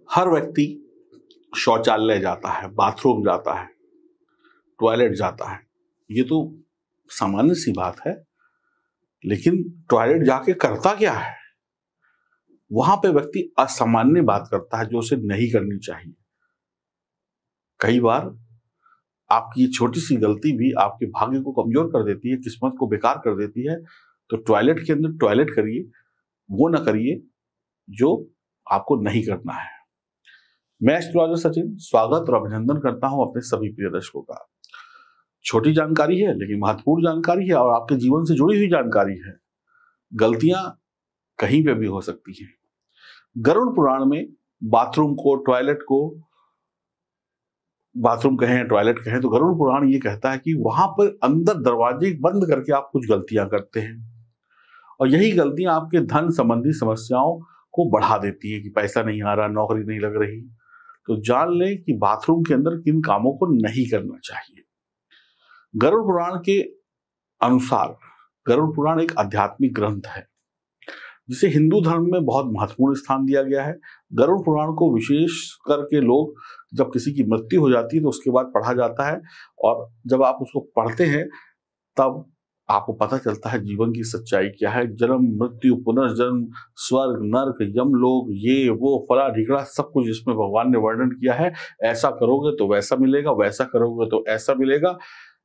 हर व्यक्ति शौचालय जाता है, बाथरूम जाता है, टॉयलेट जाता है। ये तो सामान्य सी बात है, लेकिन टॉयलेट जाके करता क्या है? वहां पे व्यक्ति असामान्य बात करता है जो उसे नहीं करनी चाहिए। कई बार आपकी छोटी सी गलती भी आपके भाग्य को कमजोर कर देती है, किस्मत को बेकार कर देती है। तो टॉयलेट के अंदर टॉयलेट करिए, वो ना करिए जो आपको नहीं करना है। मैं एस्ट्रोलॉजर सचिन स्वागत और अभिनंदन करता हूं अपने सभी प्रिय दर्शकों का। छोटी जानकारी है लेकिन महत्वपूर्ण जानकारी है और आपके जीवन से जुड़ी हुई जानकारी है। गलतियां कहीं पे भी हो सकती हैं। गरुड़ पुराण में बाथरूम को, टॉयलेट को, बाथरूम कहें टॉयलेट कहें, तो गरुड़ पुराण ये कहता है कि वहां पर अंदर दरवाजे बंद करके आप कुछ गलतियां करते हैं और यही गलतियां आपके धन संबंधी समस्याओं को बढ़ा देती है कि पैसा नहीं आ रहा, नौकरी नहीं लग रही। तो जान लें कि बाथरूम के अंदर किन कामों को नहीं करना चाहिए। गरुड़ पुराण के अनुसार गरुड़ पुराण एक आध्यात्मिक ग्रंथ है जिसे हिंदू धर्म में बहुत महत्वपूर्ण स्थान दिया गया है। गरुड़ पुराण को विशेष करके लोग जब किसी की मृत्यु हो जाती है तो उसके बाद पढ़ा जाता है और जब आप उसको पढ़ते हैं तब आपको पता चलता है जीवन की सच्चाई क्या है। जन्म, मृत्यु, पुनर्जन्म, स्वर्ग, नर्क, यमलोक, ये वो फला ढिकड़ा सब कुछ इसमें भगवान ने वर्णन किया है। ऐसा करोगे तो वैसा मिलेगा, वैसा करोगे तो ऐसा मिलेगा,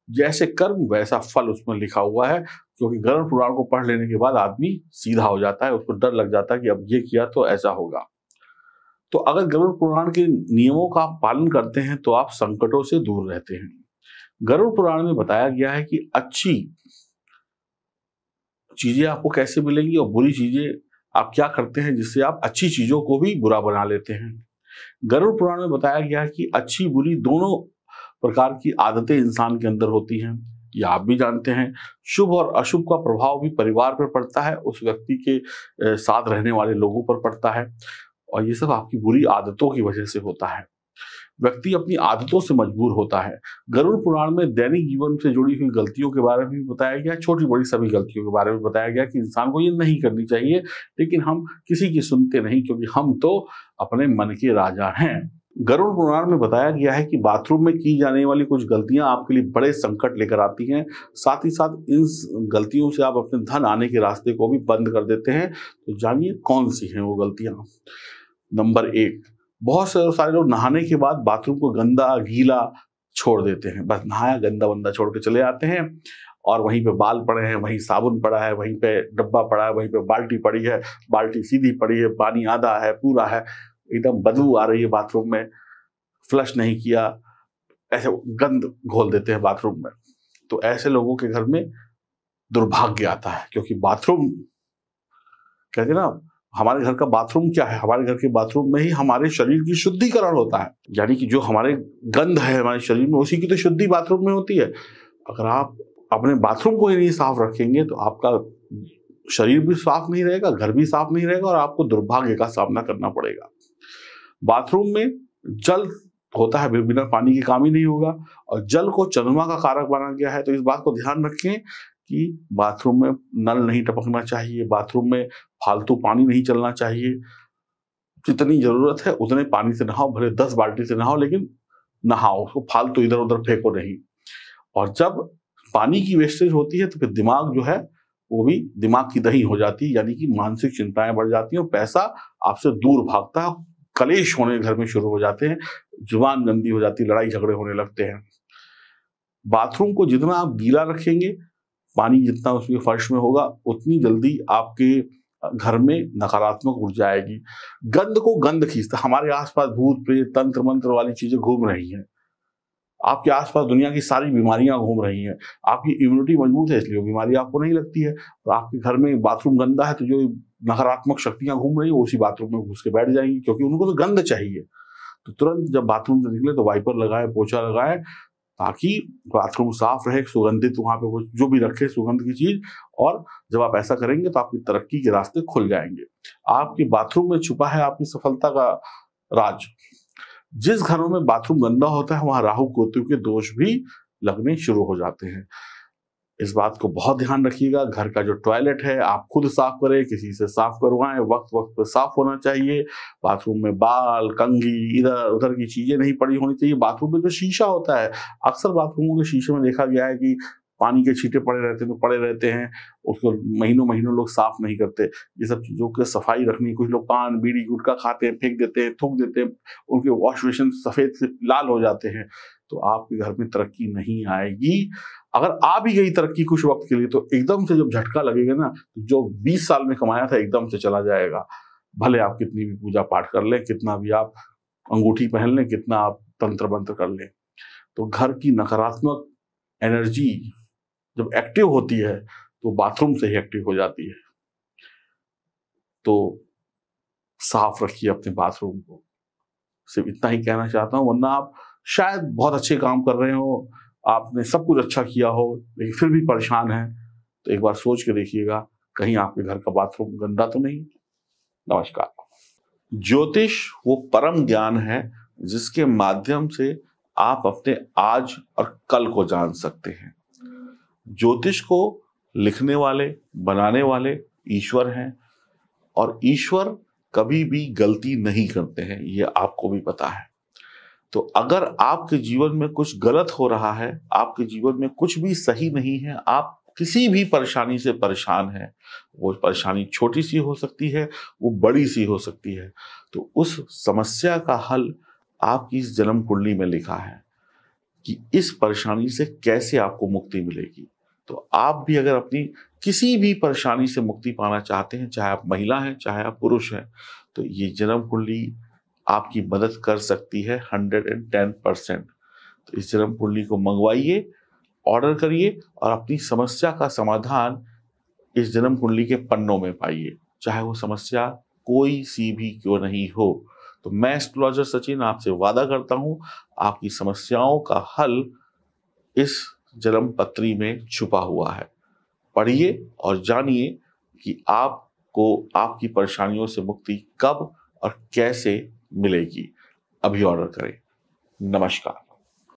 जैसे कर्म वैसा फल उसमें लिखा हुआ है। क्योंकि गरुड़ पुराण को पढ़ लेने के बाद आदमी सीधा हो जाता है, उसको डर लग जाता है कि अब ये किया तो ऐसा होगा। तो अगर गरुड़ पुराण के नियमों का आप पालन करते हैं तो आप संकटों से दूर रहते हैं। गरुड़ पुराण में बताया गया है कि अच्छी चीजें आपको कैसे मिलेंगी और बुरी चीजें आप क्या करते हैं जिससे आप अच्छी चीजों को भी बुरा बना लेते हैं। गरुड़ पुराण में बताया गया है कि अच्छी बुरी दोनों प्रकार की आदतें इंसान के अंदर होती हैं। ये आप भी जानते हैं। शुभ और अशुभ का प्रभाव भी परिवार पर पड़ता है, उस व्यक्ति के साथ रहने वाले लोगों पर पड़ता है और ये सब आपकी बुरी आदतों की वजह से होता है। व्यक्ति अपनी आदतों से मजबूर होता है। गरुड़ पुराण में दैनिक जीवन से जुड़ी हुई गलतियों के बारे में भी बताया गया, छोटी बड़ी सभी गलतियों के बारे में बताया गया कि इंसान को ये नहीं करनी चाहिए, लेकिन हम किसी की सुनते नहीं क्योंकि हम तो अपने मन के राजा हैं। गरुड़ पुराण में बताया गया है कि बाथरूम में की जाने वाली कुछ गलतियां आपके लिए बड़े संकट लेकर आती हैं। साथ ही साथ इन गलतियों से आप अपने धन आने के रास्ते को भी बंद कर देते हैं। तो जानिए कौन सी हैं वो गलतियां। नंबर 1, बहुत सारे लोग नहाने के बाद बाथरूम को गंदा गीला छोड़ देते हैं। बस नहाया, गंदा बंदा छोड़ के चले आते हैं और वहीं पे बाल पड़े हैं, वहीं साबुन पड़ा है, वहीं पे डब्बा पड़ा है, वहीं पे बाल्टी पड़ी है, बाल्टी सीधी पड़ी है, पानी आधा है, पूरा है, एकदम बदबू आ रही है बाथरूम में, फ्लश नहीं किया, ऐसे गंद घोल देते हैं बाथरूम में। तो ऐसे लोगों के घर में दुर्भाग्य आता है क्योंकि बाथरूम कहते हैं ना, हमारे घर का बाथरूम क्या है? हमारे घर के बाथरूम में ही हमारे शरीर की शुद्धिकरण होता है। यानी कि जो हमारे गंध है हमारे शरीर में, उसी की तो शुद्धि बाथरूम में होती है। अगर आप अपने बाथरूम को ही नहीं साफ रखेंगे तो आपका शरीर भी साफ नहीं रहेगा, घर भी साफ नहीं रहेगा और आपको दुर्भाग्य का सामना करना पड़ेगा। बाथरूम में जल होता है, बिना पानी के काम ही नहीं होगा और जल को चंद्रमा का कारक माना गया है। तो इस बात को ध्यान रखें कि बाथरूम में नल नहीं टपकना चाहिए, बाथरूम में फालतू पानी नहीं चलना चाहिए। जितनी जरूरत है उतने पानी से नहाओ, भले 10 बाल्टी से नहाओ, लेकिन नहाओ, उसको फालतू इधर उधर फेंको नहीं। और जब पानी की वेस्टेज होती है तो फिर दिमाग जो है वो भी दिमाग की दही हो जाती है, यानी कि मानसिक चिंताएं बढ़ जाती हैं और पैसा आपसे दूर भागता है, कलेश होने घर में शुरू हो जाते हैं, जुबान गंदी हो जाती है, लड़ाई झगड़े होने लगते हैं। बाथरूम को जितना आप गीला रखेंगे, पानी जितना उसमें फर्श में होगा, उतनी जल्दी आपके घर में नकारात्मक ऊर्जा आएगी। गंद को गंद खींचता, हमारे आसपास भूत प्रेत तंत्र मंत्र वाली चीजें घूम रही हैं, आपके आसपास दुनिया की सारी बीमारियां घूम रही हैं। आपकी इम्यूनिटी मजबूत है इसलिए वो बीमारी आपको नहीं लगती है। और आपके घर में बाथरूम गंदा है तो जो नकारात्मक शक्तियां घूम रही है वो उसी बाथरूम में घुस के बैठ जाएंगी, क्योंकि उनको तो गंद चाहिए। तो तुरंत जब बाथरूम से निकले तो वाइपर लगाए, पोछा लगाए, ताकि बाथरूम साफ रहे, सुगंधित, वहां पे वो जो भी रखे सुगंध की चीज। और जब आप ऐसा करेंगे तो आपकी तरक्की के रास्ते खुल जाएंगे। आपके बाथरूम में छुपा है आपकी सफलता का राज। जिस घरों में बाथरूम गंदा होता है वहां राहु केतु के दोष भी लगने शुरू हो जाते हैं। इस बात को बहुत ध्यान रखिएगा। घर का जो टॉयलेट है आप खुद साफ करें, किसी से साफ करवाएं, वक्त वक्त पर साफ होना चाहिए। बाथरूम में बाल, कंघी, इधर उधर की चीजें नहीं पड़ी होनी चाहिए। बाथरूम में जो शीशा होता है, अक्सर बाथरूमों के शीशे में देखा गया है कि पानी के छींटे पड़े रहते हैं, उसको महीनों महीनों लोग साफ नहीं करते। ये सब चीजों की सफाई रखनी। कुछ लोग पान बीड़ी गुटखा खाते हैं, फेंक देते हैं, थूक देते हैं, उनके वॉश बेसिन सफेद से लाल हो जाते हैं। तो आपके घर में तरक्की नहीं आएगी। अगर आ भी गई तरक्की कुछ वक्त के लिए, तो एकदम से जब झटका लगेगा ना, तो जो 20 साल में कमाया था एकदम से चला जाएगा। भले आप कितनी भी पूजा पाठ कर लें, कितना भी आप अंगूठी पहन लें, कितना आप तंत्र मंत्र कर लें, तो घर की नकारात्मक एनर्जी जब एक्टिव होती है तो बाथरूम से ही एक्टिव हो जाती है। तो साफ रखिए अपने बाथरूम को। सिर्फ इतना ही कहना चाहता हूं, वरना आप शायद बहुत अच्छे काम कर रहे हो, आपने सब कुछ अच्छा किया हो, लेकिन फिर भी परेशान हैं, तो एक बार सोच के देखिएगा कहीं आपके घर का बाथरूम गंदा तो नहीं। नमस्कार। ज्योतिष वो परम ज्ञान है जिसके माध्यम से आप अपने आज और कल को जान सकते हैं। ज्योतिष को लिखने वाले, बनाने वाले ईश्वर हैं, और ईश्वर कभी भी गलती नहीं करते हैं, ये आपको भी पता है। तो अगर आपके जीवन में कुछ गलत हो रहा है, आपके जीवन में कुछ भी सही नहीं है, आप किसी भी परेशानी से परेशान हैं, वो परेशानी छोटी सी हो सकती है, वो बड़ी सी हो सकती है, तो उस समस्या का हल आपकी इस जन्म कुंडली में लिखा है कि इस परेशानी से कैसे आपको मुक्ति मिलेगी। तो आप भी अगर अपनी किसी भी परेशानी से मुक्ति पाना चाहते हैं, चाहे आप महिला हैं, चाहे आप पुरुष हैं, तो ये जन्म कुंडली आपकी मदद कर सकती है 110%। तो इस जन्म कुंडली को मंगवाइए, ऑर्डर करिए और अपनी समस्या का समाधान इस जन्म कुंडली के पन्नों में पाइए, चाहे वो समस्या कोई सी भी क्यों नहीं हो। तो मैं एस्ट्रोलॉजर सचिन आपसे वादा करता हूं, आपकी समस्याओं का हल इस जन्म पत्री में छुपा हुआ है। पढ़िए और जानिए कि आपको आपकी परेशानियों से मुक्ति कब और कैसे मिलेगी। अभी ऑर्डर करें। नमस्कार।